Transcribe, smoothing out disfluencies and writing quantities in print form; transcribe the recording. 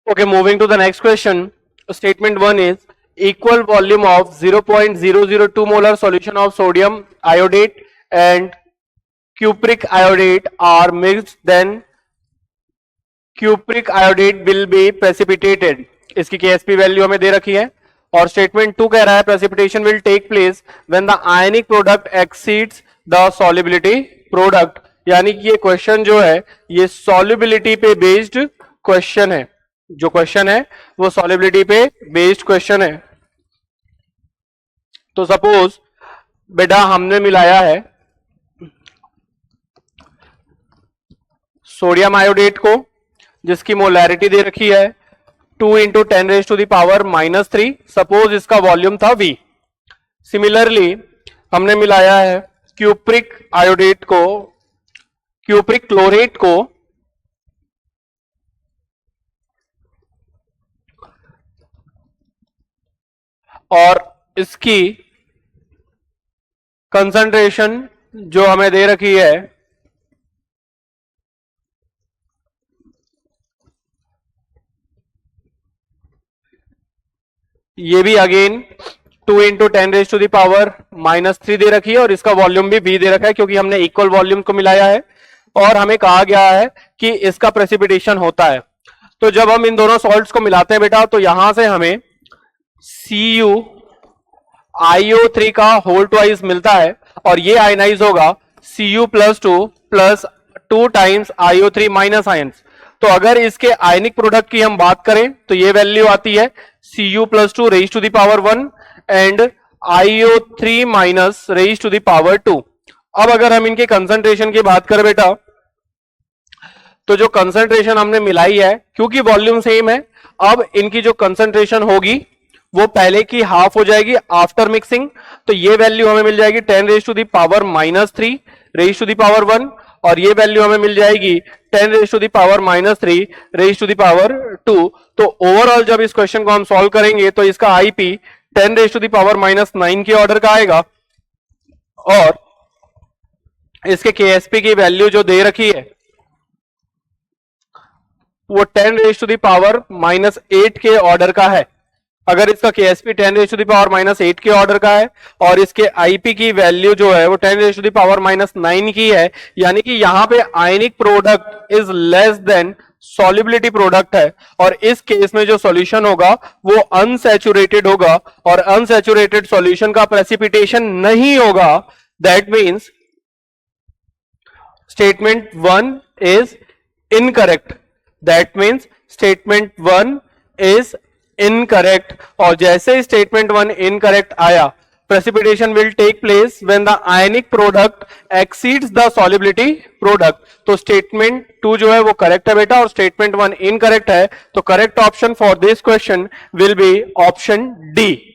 Okay, moving to the next question. Statement 1 is equal volume of 0.002 molar solution of sodium iodate and cupric iodate are mixed, then cupric iodate will be precipitated. इसकी KSP value हमें दे रखी है और statement 2 कह रहा है precipitation will take place when the ionic product exceeds the solubility product. यानी कि ये क्वेश्चन जो है ये सॉल्युबिलिटी पे बेस्ड क्वेश्चन है. जो क्वेश्चन है वो सॉल्युबिलिटी पे बेस्ड क्वेश्चन है. तो सपोज बेटा हमने मिलाया है सोडियम आयोडेट को जिसकी मोलैरिटी दे रखी है 2 इंटू 10⁻⁻³ सपोज इसका वॉल्यूम था V. सिमिलरली हमने मिलाया है क्यूप्रिक आयोडेट को क्यूप्रिक क्लोरेट को और इसकी कंसंट्रेशन जो हमें दे रखी है ये भी अगेन 2 इंटू 10⁻³ दे रखी है और इसका वॉल्यूम भी V दे रखा है क्योंकि हमने इक्वल वॉल्यूम को मिलाया है और हमें कहा गया है कि इसका प्रेसिपिटेशन होता है. तो जब हम इन दोनों सॉल्ट्स को मिलाते हैं बेटा तो यहां से हमें CuIO3 का होल ट्वाइस मिलता है और ये आयनाइज होगा Cu+2 plus 2 times IO3 minus ions. तो अगर इसके आयनिक प्रोडक्ट की हम बात करें तो ये वैल्यू आती है Cu+2⁻1 एंड IO3 माइनस (2). अब अगर हम इनके कंसंट्रेशन की बात करें बेटा तो जो कंसंट्रेशन हमने मिलाई है क्योंकि वॉल्यूम सेम है अब इनकी जो कंसंट्रेशन होगी वो पहले की हाफ हो जाएगी आफ्टर मिक्सिंग. तो ये वैल्यू हमें मिल जाएगी 10⁻³ और ये वैल्यू हमें मिल जाएगी 10⁻³ तो ओवरऑल जब इस क्वेश्चन को हम सॉल्व करेंगे तो इसका आईपी 10⁻⁹ के ऑर्डर का आएगा और इसके केएसपी की वैल्यू जो दे रखी है वो 10⁻⁸ के ऑर्डर का है. अगर इसका केएसपी 10⁻⁸ के ऑर्डर का है और इसके आईपी की वैल्यू जो है वो 10⁻⁹ की है यानी कि यहां पे ionic product is less than solubility product है और इस केस में जो सॉल्यूशन होगा वो अनसैचुरेटेड होगा और अनसैचुरेटेड सॉल्यूशन का प्रेसिपिटेशन नहीं होगा. That means statement 1 is incorrect. That means statement 1 is incorrect और जैसे स्टेटमेंट 1 इनकरेक्ट आया precipitation will take place when the ionic product exceeds the solubility product. तो स्टेटमेंट 2 जो है वो करेक्ट है बेटा और स्टेटमेंट 1 इनकरेक्ट है. तो correct option for this question will be option D.